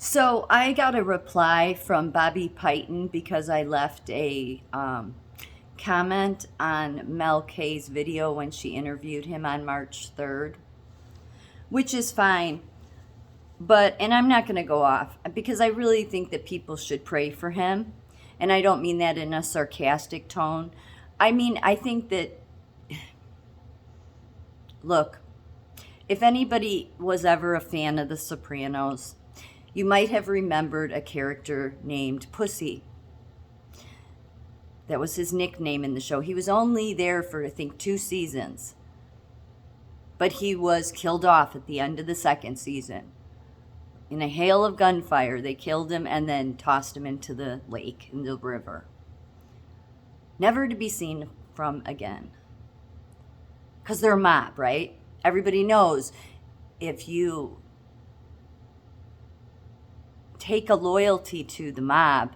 So I got a reply from Bobby Piton because I left a comment on Mel K's video when she interviewed him on March 3rd, which is fine. And I'm not going to go off because I really think that people should pray for him. And I don't mean that in a sarcastic tone. I think that, look, if anybody was ever a fan of The Sopranos, you might have remembered a character named Pussy. That was his nickname in the show. He was only there for, I think, 2 seasons. But he was killed off at the end of the 2nd season. In a hail of gunfire, they killed him and then tossed him into the lake, in the river. Never to be seen from again. Because they're a mob, right? Everybody knows if you take a loyalty to the mob,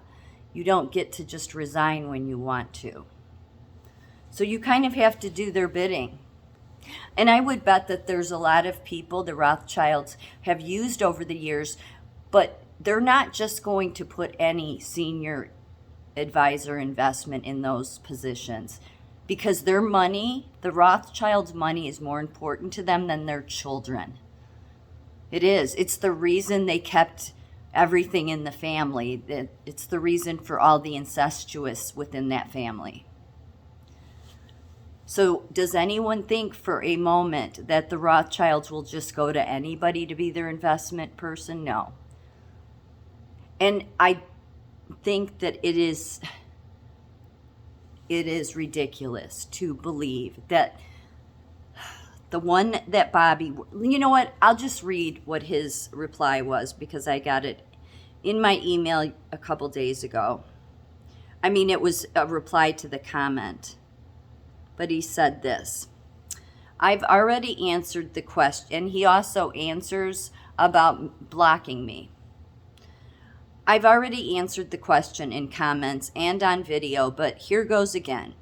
you don't get to just resign when you want to. So you kind of have to do their bidding. And I would bet that there's a lot of people the Rothschilds have used over the years, but they're not just going to put any senior advisor investment in those positions because their money, the Rothschilds' money, is more important to them than their children. It is. It's the reason they kept everything in the family. It's the reason for all the incestuous within that family. So does anyone think for a moment that the Rothschilds will just go to anybody to be their investment person? No. And I think that it is ridiculous to believe that the one that Bobby, you know what? I'll just read what his reply was because I got it in my email a couple days ago. It was a reply to the comment. But he said this: I've already answered the question. And he also answers about blocking me. I've already answered the question in comments and on video, but here goes again.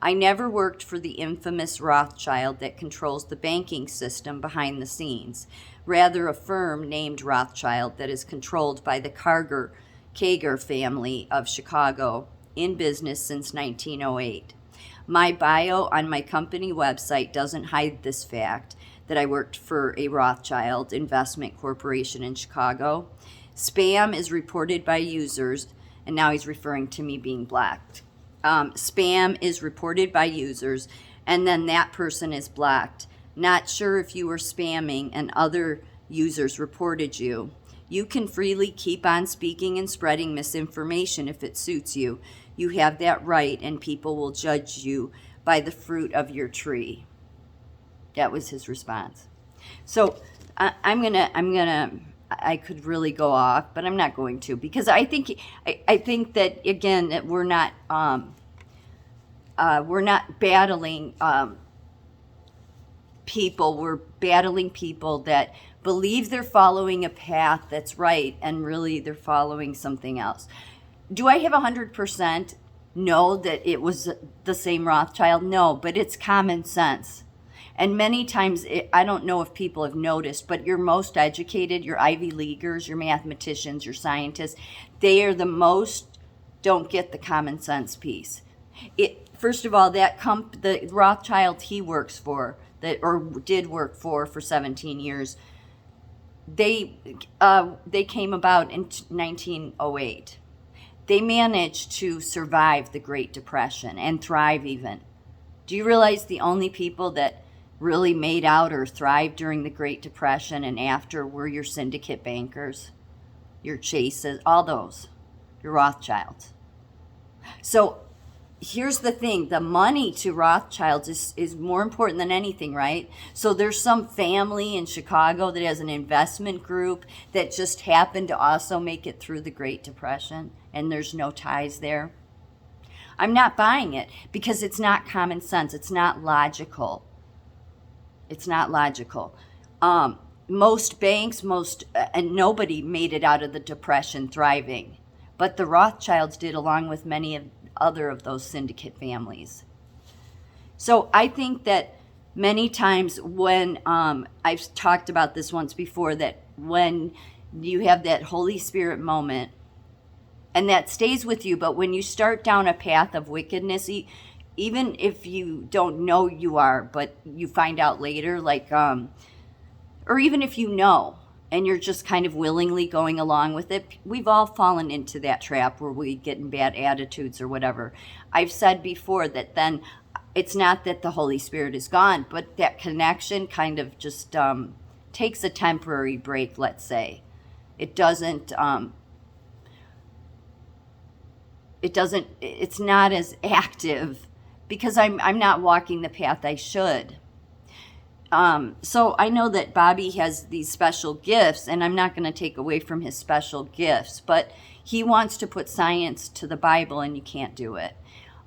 I never worked for the infamous Rothschild that controls the banking system behind the scenes. Rather, a firm named Rothschild that is controlled by the Kager family of Chicago, in business since 1908. My bio on my company website doesn't hide this fact that I worked for a Rothschild investment corporation in Chicago. Spam is reported by users, and now he's referring to me being blocked. Spam is reported by users, and then that person is blocked. Not sure if you were spamming and other users reported you. You can freely keep on speaking and spreading misinformation if it suits you. You have that right, and people will judge you by the fruit of your tree. That was his response. So I could really go off, but I'm not going to because I think that again that we're not battling people. We're battling people that believe they're following a path that's right, and really they're following something else. Do I have 100% know that it was the same Rothschild? No, but it's common sense. And many times, I don't know if people have noticed, but your most educated, your Ivy Leaguers, your mathematicians, your scientists, they are the most don't get the common sense piece. First of all, the Rothschild he works for, or did work for 17 years, they came about in 1908. They managed to survive the Great Depression and thrive even. Do you realize the only people that really made out or thrived during the Great Depression and after were your syndicate bankers, your Chases, all those, your Rothschilds? So here's the thing, the money to Rothschilds is more important than anything, right? So there's some family in Chicago that has an investment group that just happened to also make it through the Great Depression, and there's no ties there. I'm not buying it because it's not common sense. It's not logical. It's not logical. Most banks, and nobody made it out of the Depression thriving. But the Rothschilds did, along with many other of those syndicate families. So I think that many times when I've talked about this once before, that when you have that Holy Spirit moment, and that stays with you. But when you start down a path of wickedness, even if you don't know you are, but you find out later, like, or even if you know, and you're just kind of willingly going along with it, we've all fallen into that trap where we get in bad attitudes or whatever. I've said before that then it's not that the Holy Spirit is gone, but that connection kind of just takes a temporary break, let's say. It doesn't, it's not as active because I'm not walking the path I should. So I know that Bobby has these special gifts, and I'm not going to take away from his special gifts, but he wants to put science to the Bible, and you can't do it.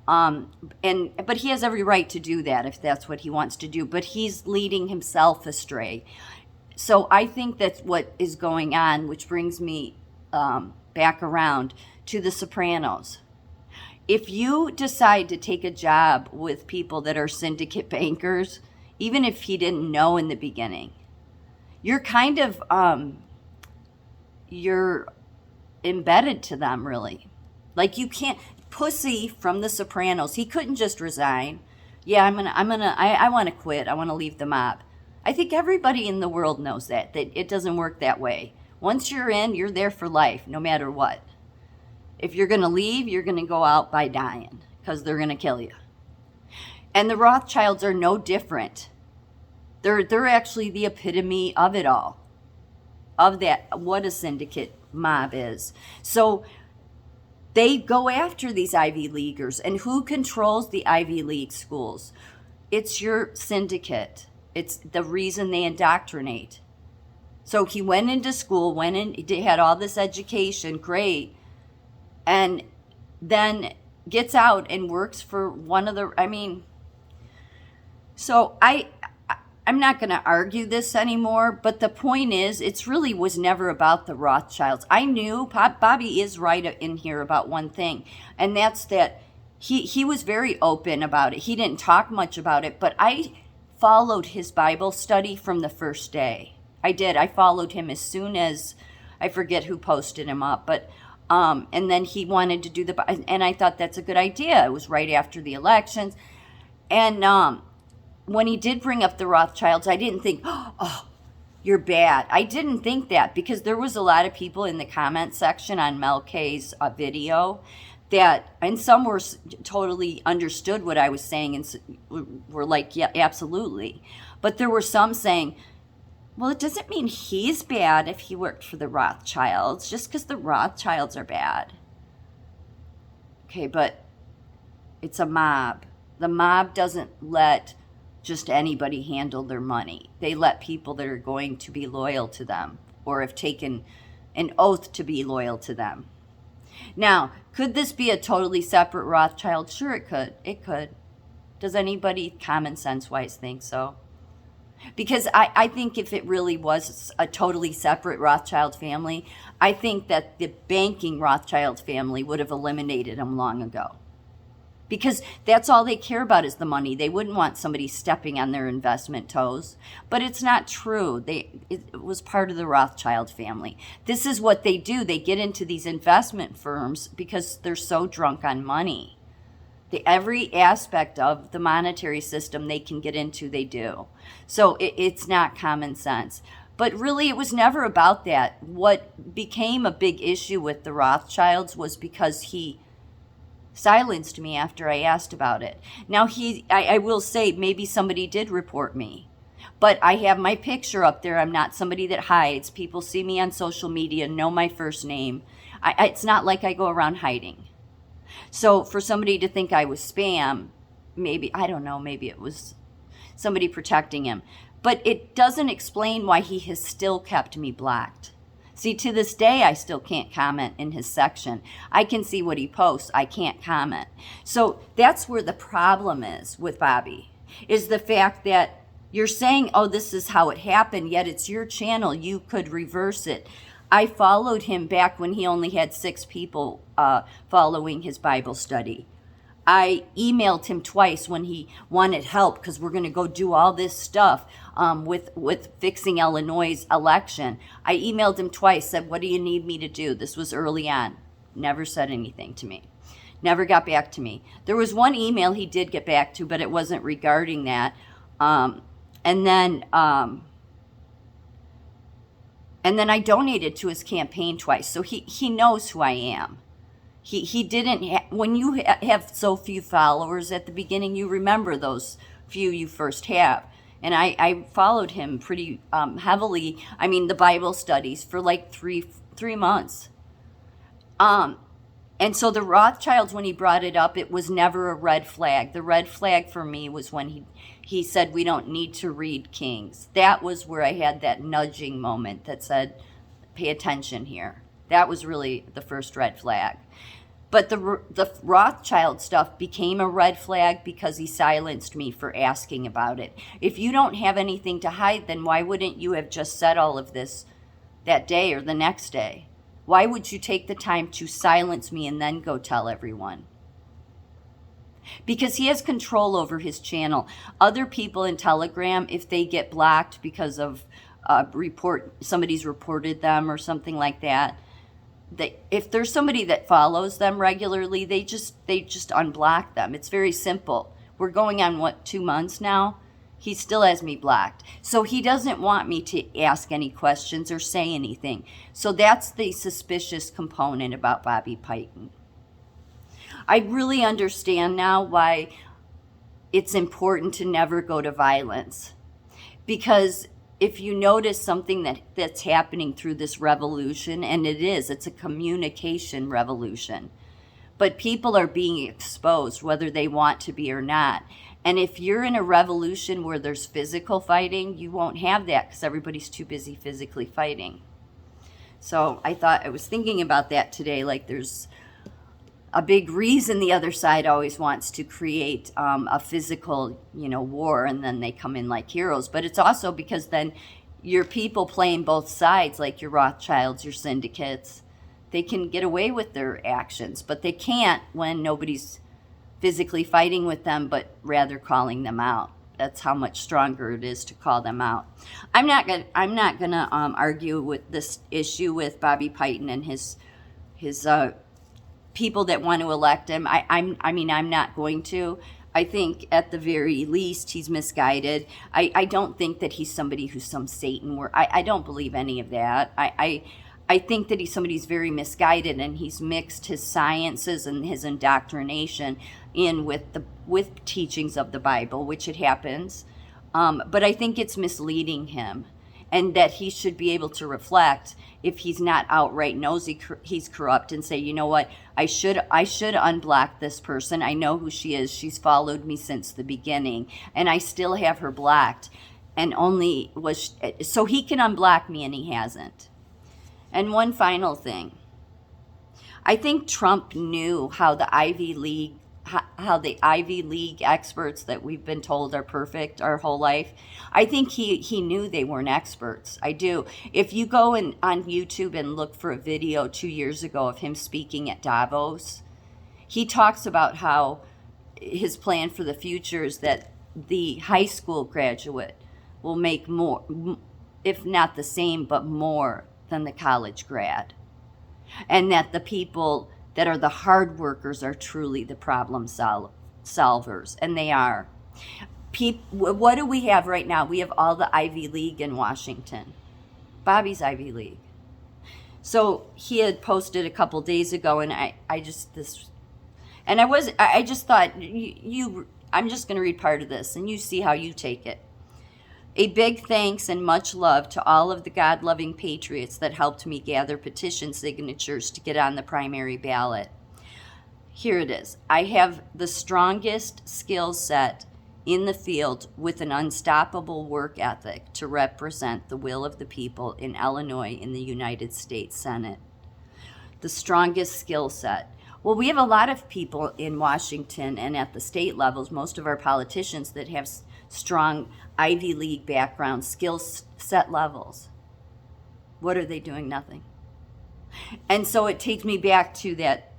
But he has every right to do that if that's what he wants to do, but he's leading himself astray. So I think that's what is going on, which brings me back around to The Sopranos. If you decide to take a job with people that are syndicate bankers, even if he didn't know in the beginning, you're kind of, you're embedded to them, really. Like, you can't, Pussy from The Sopranos, he couldn't just resign. Yeah, I want to quit. I want to leave the mob. I think everybody in the world knows that it doesn't work that way. Once you're in, you're there for life, no matter what. If you're going to leave, you're going to go out by dying because they're going to kill you. And the Rothschilds are no different. They're actually the epitome of it all, of that, what a syndicate mob is. So they go after these Ivy Leaguers. And who controls the Ivy League schools? It's your syndicate. It's the reason they indoctrinate. So he went into school, had all this education, great, and then gets out and works for one of the, so I'm not going to argue this anymore, but the point is, it's really was never about the Rothschilds. I knew Bobby is right in here about one thing, and that's that he was very open about it. He didn't talk much about it, but I followed his Bible study from the first day. I did. I followed him as soon as, I forget who posted him up, but and then he wanted to do and I thought that's a good idea. It was right after the elections, and when he did bring up the Rothschilds, I didn't think, oh, you're bad. I didn't think that, because there was a lot of people in the comment section on Mel K's video that, and some were totally understood what I was saying and were like, yeah, absolutely. But there were some saying, well, it doesn't mean he's bad if he worked for the Rothschilds, just because the Rothschilds are bad. Okay, but it's a mob. The mob doesn't let just anybody handle their money. They let people that are going to be loyal to them or have taken an oath to be loyal to them. Now, could this be a totally separate Rothschild? Sure, it could. It could. Does anybody common sense-wise think so? Because I think if it really was a totally separate Rothschild family, I think that the banking Rothschild family would have eliminated them long ago. Because that's all they care about is the money. They wouldn't want somebody stepping on their investment toes. But it's not true. It was part of the Rothschild family. This is what they do. They get into these investment firms because they're so drunk on money. Every aspect of the monetary system they can get into, they do. So it's not common sense. But really, it was never about that. What became a big issue with the Rothschilds was because he silenced me after I asked about it. Now, I will say, maybe somebody did report me, but I have my picture up there. I'm not somebody that hides. People see me on social media, know my first name. It's not like I go around hiding. So for somebody to think I was spam, maybe, I don't know, maybe it was somebody protecting him. But it doesn't explain why he has still kept me blocked. See, to this day, I still can't comment in his section. I can see what he posts. I can't comment. So that's where the problem is with Bobby, is the fact that you're saying, oh, this is how it happened, yet it's your channel. You could reverse it. I followed him back when he only had 6 people following his Bible study. I emailed him twice when he wanted help because we're going to go do all this stuff with fixing Illinois' election. I emailed him twice, said, what do you need me to do? This was early on. Never said anything to me. Never got back to me. There was one email he did get back to, but it wasn't regarding that. And then I donated to his campaign twice. So he knows who I am. He didn't, when you have so few followers at the beginning, you remember those few you first have. And I followed him pretty heavily. I mean, the Bible studies for like three months. And so the Rothschilds, when he brought it up, it was never a red flag. The red flag for me was when he said we don't need to read Kings. That was where I had that nudging moment that said, pay attention here. That was really the first red flag. But the Rothschild stuff became a red flag because he silenced me for asking about it. If you don't have anything to hide, then why wouldn't you have just said all of this that day or the next day? Why would you take the time to silence me and then go tell everyone? Because he has control over his channel. Other people in Telegram, if they get blocked because of somebody's reported them or something like that, if there's somebody that follows them regularly, they just unblock them. It's very simple. We're going on 2 months now. He still has me blocked. So he doesn't want me to ask any questions or say anything. So that's the suspicious component about Bobby Piton. I really understand now why it's important to never go to violence. Because if you notice something that's happening through this revolution, and it's a communication revolution, but people are being exposed whether they want to be or not. And if you're in a revolution where there's physical fighting, you won't have that because everybody's too busy physically fighting. So I was thinking about that today, like there's a big reason the other side always wants to create a physical, war, and then they come in like heroes. But it's also because then your people playing both sides, like your Rothschilds, your syndicates, they can get away with their actions, but they can't when nobody's physically fighting with them, but rather calling them out. That's how much stronger it is to call them out. I'm not gonna argue with this issue with Bobby Piton and his people that want to elect him. I'm not going to. I think at the very least he's misguided. I don't think that he's somebody who's some Satan. I don't believe any of that. I think that he's somebody who's very misguided, and he's mixed his sciences and his indoctrination in with teachings of the Bible, which it happens. But I think it's misleading him, and that he should be able to reflect if he's not outright knows he's corrupt, and say, you know what, I should unblock this person. I know who she is. She's followed me since the beginning, and I still have her blocked, and so he can unblock me, and he hasn't. And one final thing. I think Trump knew how the Ivy League experts that we've been told are perfect our whole life. I think he knew they weren't experts. I do. If you go on YouTube and look for a video 2 years ago of him speaking at Davos, he talks about how his plan for the future is that the high school graduate will make more, if not the same, but more than the college grad. And that the people that are the hard workers are truly the problem solvers. And they are. What do we have right now? We have all the Ivy League in Washington. Bobby's Ivy League. So he had posted a couple days ago, and I'm just thought, I'm just going to read part of this, and you see how you take it. A big thanks and much love to all of the God-loving patriots that helped me gather petition signatures to get on the primary ballot. Here it is. I have the strongest skill set in the field with an unstoppable work ethic to represent the will of the people in Illinois in the United States Senate. The strongest skill set. Well, we have a lot of people in Washington and at the state levels, most of our politicians that have strong Ivy League background, skill set levels. What are they doing? Nothing. And so it takes me back to that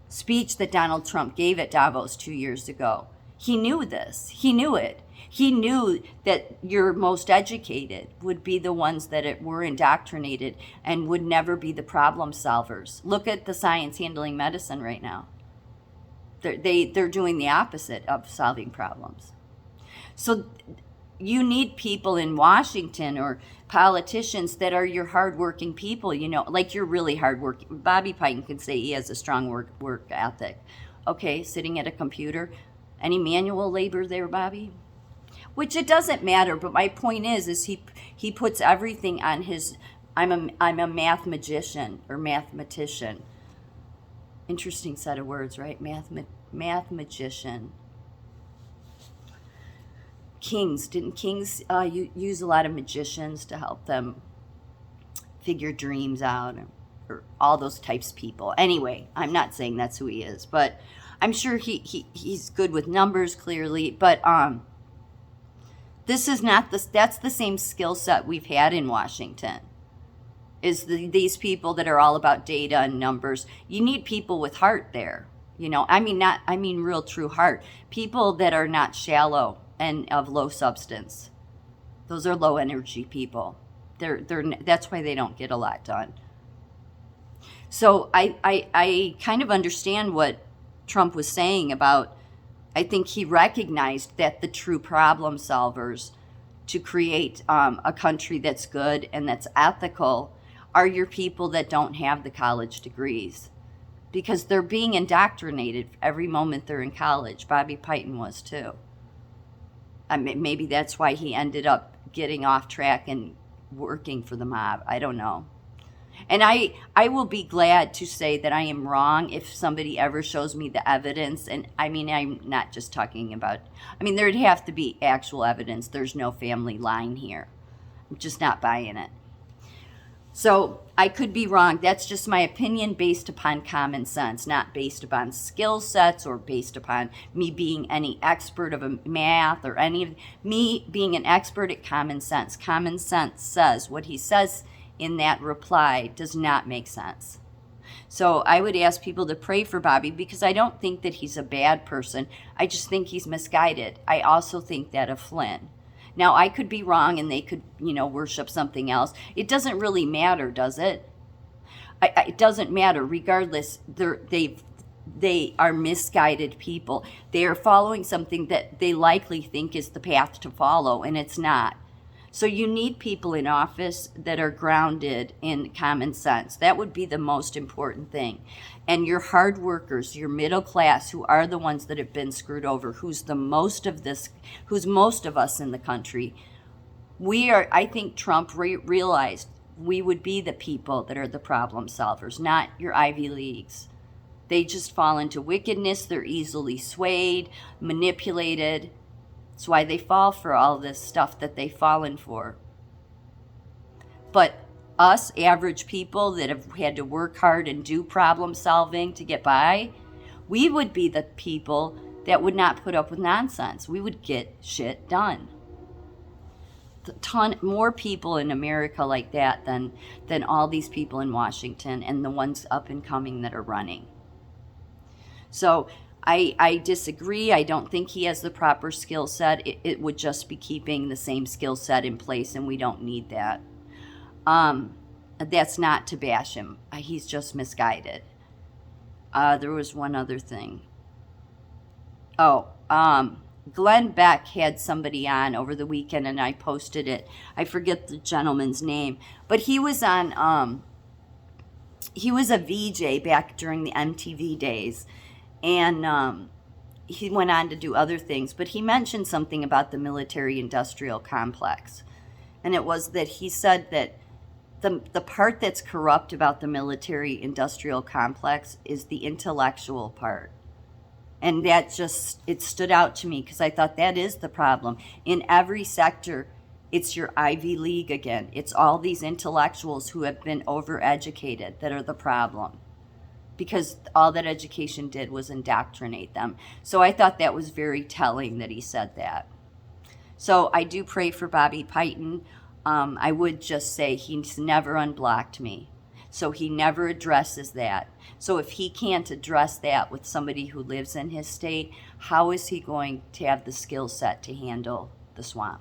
speech that Donald Trump gave at Davos 2 years ago. He knew this. He knew it. He knew that your most educated would be the ones that were indoctrinated and would never be the problem solvers. Look at the science handling medicine right now. They're doing the opposite of solving problems. So you need people in Washington or politicians that are your hardworking people, like you're really hardworking. Bobby Payton can say he has a strong work ethic. Okay, sitting at a computer. Any manual labor there, Bobby? Which it doesn't matter, but my point is he puts everything on his, I'm a math magician or mathematician. Interesting set of words, right? Math magician. Didn't kings use a lot of magicians to help them figure dreams out, or all those types of people? Anyway, I'm not saying that's who he is, but I'm sure he's good with numbers, clearly. But this is not that's the same skill set we've had in Washington. These people that are all about data and numbers. You need people with heart there. I mean real true heart. People that are not shallow and of low substance. Those are low energy people. That's why they don't get a lot done. So I kind of understand what Trump was saying about, I think he recognized that the true problem solvers to create a country that's good and that's ethical are your people that don't have the college degrees, because they're being indoctrinated every moment they're in college. Bobby Payton was too. I mean, maybe that's why he ended up getting off track and working for the mob. I don't know. And I will be glad to say that I am wrong if somebody ever shows me the evidence. And I mean, I'm not just talking about, there'd have to be actual evidence. There's no family line here. I'm just not buying it. So I could be wrong. That's just my opinion based upon common sense, not based upon skill sets or based upon me being any expert of math or me being an expert at common sense. Common sense says what he says in that reply does not make sense. So I would ask people to pray for Bobby, because I don't think that he's a bad person. I just think he's misguided. I also think that of Flynn. Now, I could be wrong and they could, worship something else. It doesn't really matter, does it? It doesn't matter. Regardless, they are misguided people. They are following something that they likely think is the path to follow, and it's not. So you need people in office that are grounded in common sense. That would be the most important thing. And your hard workers, your middle class, who are the ones that have been screwed over, who's most of us in the country. I think Trump realized we would be the people that are the problem solvers, not your Ivy Leagues. They just fall into wickedness. They're easily swayed, manipulated. That's why they fall for all this stuff that they've fallen for. But us average people that have had to work hard and do problem solving to get by, we would be the people that would not put up with nonsense. We would get shit done. A ton more people in America like that than all these people in Washington and the ones up and coming that are running. So I disagree. I don't think he has the proper skill set. It would just be keeping the same skill set in place, and we don't need that. That's not to bash him. He's just misguided. There was one other thing. Glenn Beck had somebody on over the weekend, and I posted it. I forget the gentleman's name, but he was on. He was a VJ back during the MTV days. And he went on to do other things, but he mentioned something about the military-industrial complex. And it was that he said that the part that's corrupt about the military-industrial complex is the intellectual part. And that it stood out to me, because I thought that is the problem. In every sector, it's your Ivy League again. It's all these intellectuals who have been overeducated that are the problem, because all that education did was indoctrinate them. So I thought that was very telling that he said that. So I do pray for Bobby Payton. I would just say he's never unblocked me. So he never addresses that. So if he can't address that with somebody who lives in his state, how is he going to have the skill set to handle the swamp?